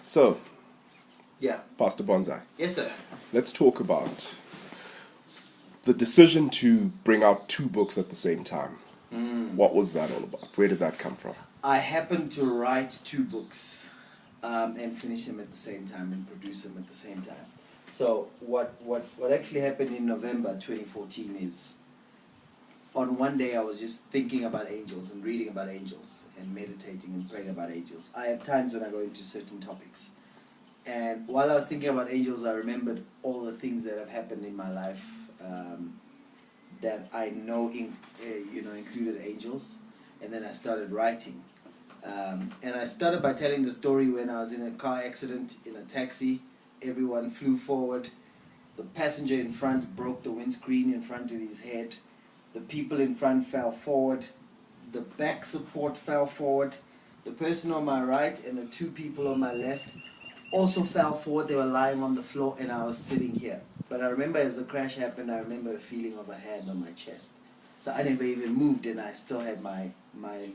So, Yeah. Pastor Bonsai, Yes, sir. let's talk about the decision to bring out two books at the same time. What was that all about? Where did that come from? I happened to write two books and finish them at the same time and produce them at the same time. So what actually happened in November 2014 is on one day I was just thinking about angels and reading about angels and meditating and praying about angels. I have times when I go into certain topics. And while I was thinking about angels, I remembered all the things that have happened in my life that I know included angels. And then I started writing. And I started by telling the story when I was in a car accident in a taxi. Everyone flew forward. The passenger in front broke the windscreen in front of his head. The people in front fell forward. The back support fell forward. The person on my right and the two people on my left also fell forward. They were lying on the floor and I was sitting here. But I remember as the crash happened, I remember the feeling of a hand on my chest. So I never even moved and I still had my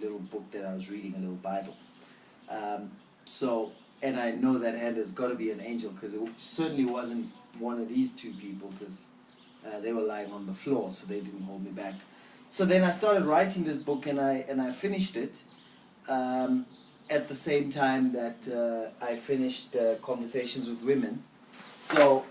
little book that I was reading, a little Bible. And I know that hand has got to be an angel because it certainly wasn't one of these two people because they were lying on the floor, so they didn't hold me back. So then I started writing this book and I finished it at the same time that I finished Conversations with Women. So,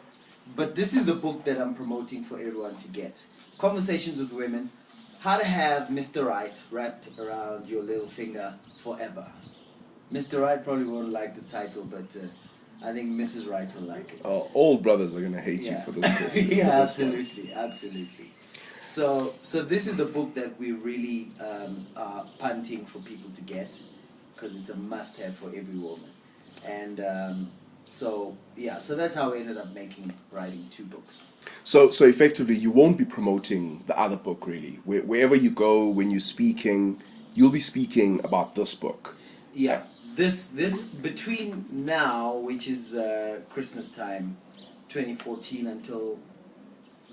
but this is the book that I'm promoting for everyone to get. Conversations with Women, how to have Mr. Right wrapped around your little finger forever. Mr. Right probably won't like this title, but I think Mrs. Right will like it. All brothers are going to hate you for this question. Yeah, absolutely. So this is the book that we really are punting for people to get because it's a must-have for every woman. And so that's how we ended up writing two books. So effectively, you won't be promoting the other book, really. Wherever you go, when you're speaking, you'll be speaking about this book. Yeah. This between now, which is Christmas time, 2014, until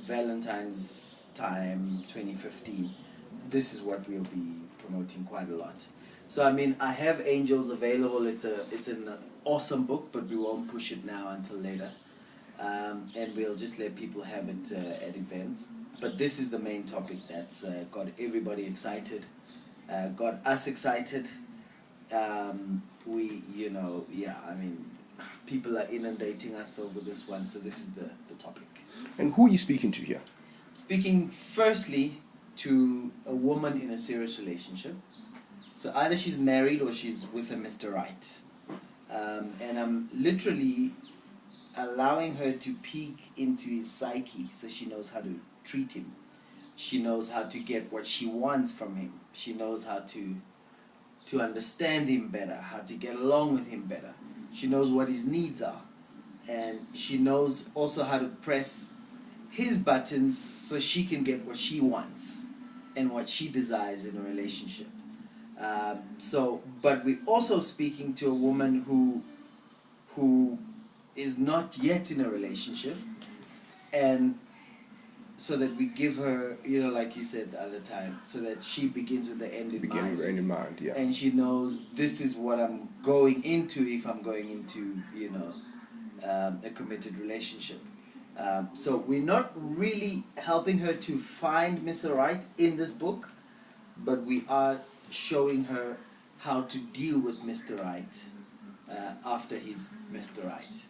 Valentine's time, 2015, this is what we'll be promoting quite a lot. So I mean, I have Angels available. It's an awesome book, but we won't push it now until later, and we'll just let people have it at events. But this is the main topic that's got everybody excited, got us excited. People are inundating us over this one, so this is the topic. And who are you speaking to here? Speaking firstly to a woman in a serious relationship. So either she's married or she's with a Mr. Right. And I'm literally allowing her to peek into his psyche so she knows how to treat him. She knows how to get what she wants from him. She knows how to understand him better, how to get along with him better. She knows what his needs are. And she knows also how to press his buttons so she can get what she wants and what she desires in a relationship. But we're also speaking to a woman who is not yet in a relationship, and so that we give her, like you said the other time, so that she begins with the end in mind. With the end in mind, yeah. And she knows this is what I'm going into if I'm going into, a committed relationship. So we're not really helping her to find Mr. Right in this book, but we are showing her how to deal with Mr. Right after he's Mr. Right.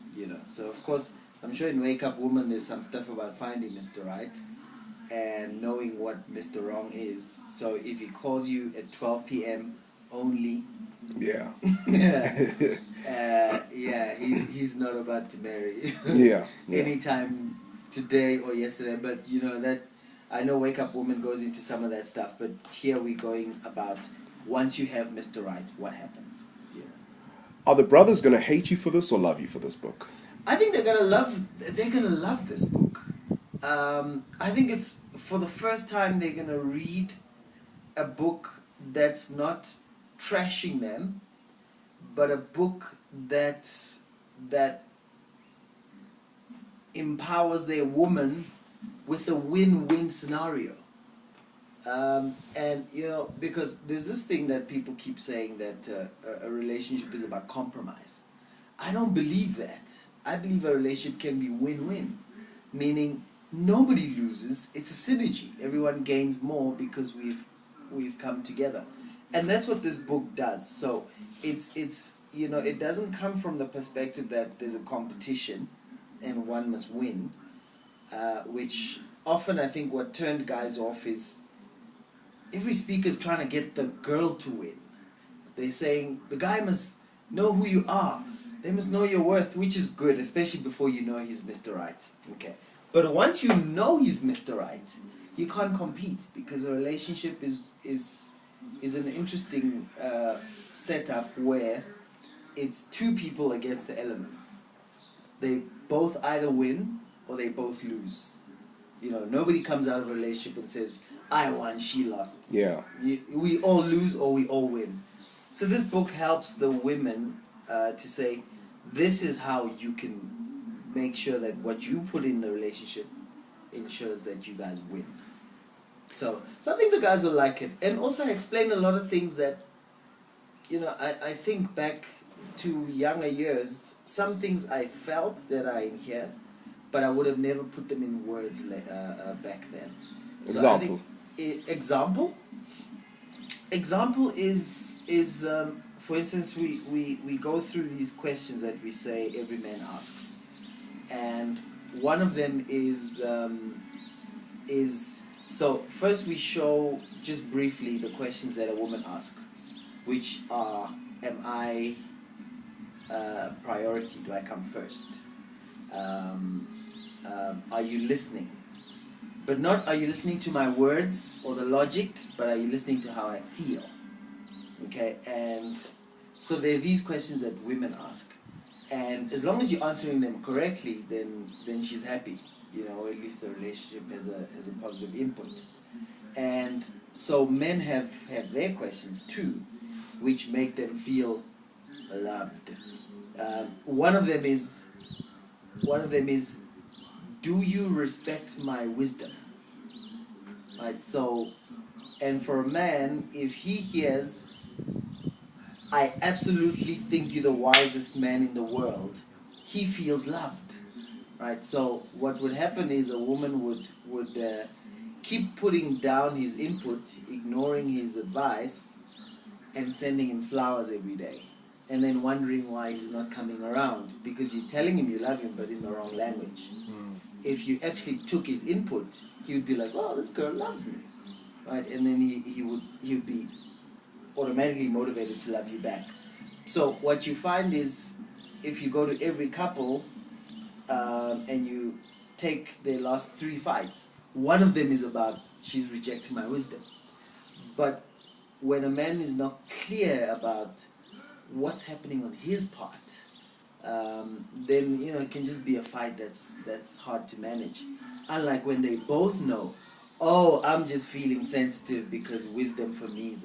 So of course, I'm sure in Wake Up Woman there's some stuff about finding Mr. Right and knowing what Mr. Wrong is. So if he calls you at 12 p.m. only, he's not about to marry you. Anytime today or yesterday. But that I know Wake Up Woman goes into some of that stuff, but here we're going about once you have Mr. Right, what happens. Are the brothers going to hate you for this or love you for this book? I think they're gonna love this book. I think it's for the first time they're gonna read a book that's not trashing them, but a book that empowers their woman with a win-win scenario. Because there's this thing that people keep saying that a relationship is about compromise. I don't believe that. I believe a relationship can be win-win, meaning nobody loses. It's a synergy. Everyone gains more because we've come together, and that's what this book does. So it's you know, it doesn't come from the perspective that there's a competition and one must win, which often I think what turned guys off is every speaker's trying to get the girl to win. They're saying the guy must know who you are. They must know your worth, which is good, especially before you know he's Mr. Right. Okay. But once you know he's Mr. Right, you can't compete, because a relationship is an interesting setup where it's two people against the elements. They both either win or they both lose. You know, nobody comes out of a relationship and says, I won, she lost. Yeah. We all lose or we all win. So this book helps the women to say, this is how you can make sure that what you put in the relationship ensures that you guys win. So I think the guys will like it. And also I explain a lot of things that, you know, I think back to younger years, some things I felt that are in here, but I would have never put them in words back then. So I think, example is for instance, we go through these questions that we say every man asks, and one of them is so first we show just briefly the questions that a woman asks, which are, am I priority? Do I come first? Are you listening? But not are you listening to my words or the logic, but are you listening to how I feel? Okay, and so there are these questions that women ask, and as long as you're answering them correctly, then she's happy, you know, or at least the relationship has a positive input. And so men have their questions too, which make them feel loved. One of them is, do you respect my wisdom? Right. So, and for a man, if he hears, I absolutely think you're the wisest man in the world, he feels loved. Right. So what would happen is a woman would keep putting down his input, ignoring his advice, and sending him flowers every day, and then wondering why he's not coming around, because you're telling him you love him but in the wrong language. If you actually took his input, he would be like, "Oh, this girl loves me," right? And then he would be automatically motivated to love you back. So what you find is, if you go to every couple and you take their last 3 fights, one of them is about, she's rejecting my wisdom. But when a man is not clear about what's happening on his part, then, you know, it can just be a fight that's hard to manage. Unlike when they both know, oh, I'm just feeling sensitive because wisdom for me is a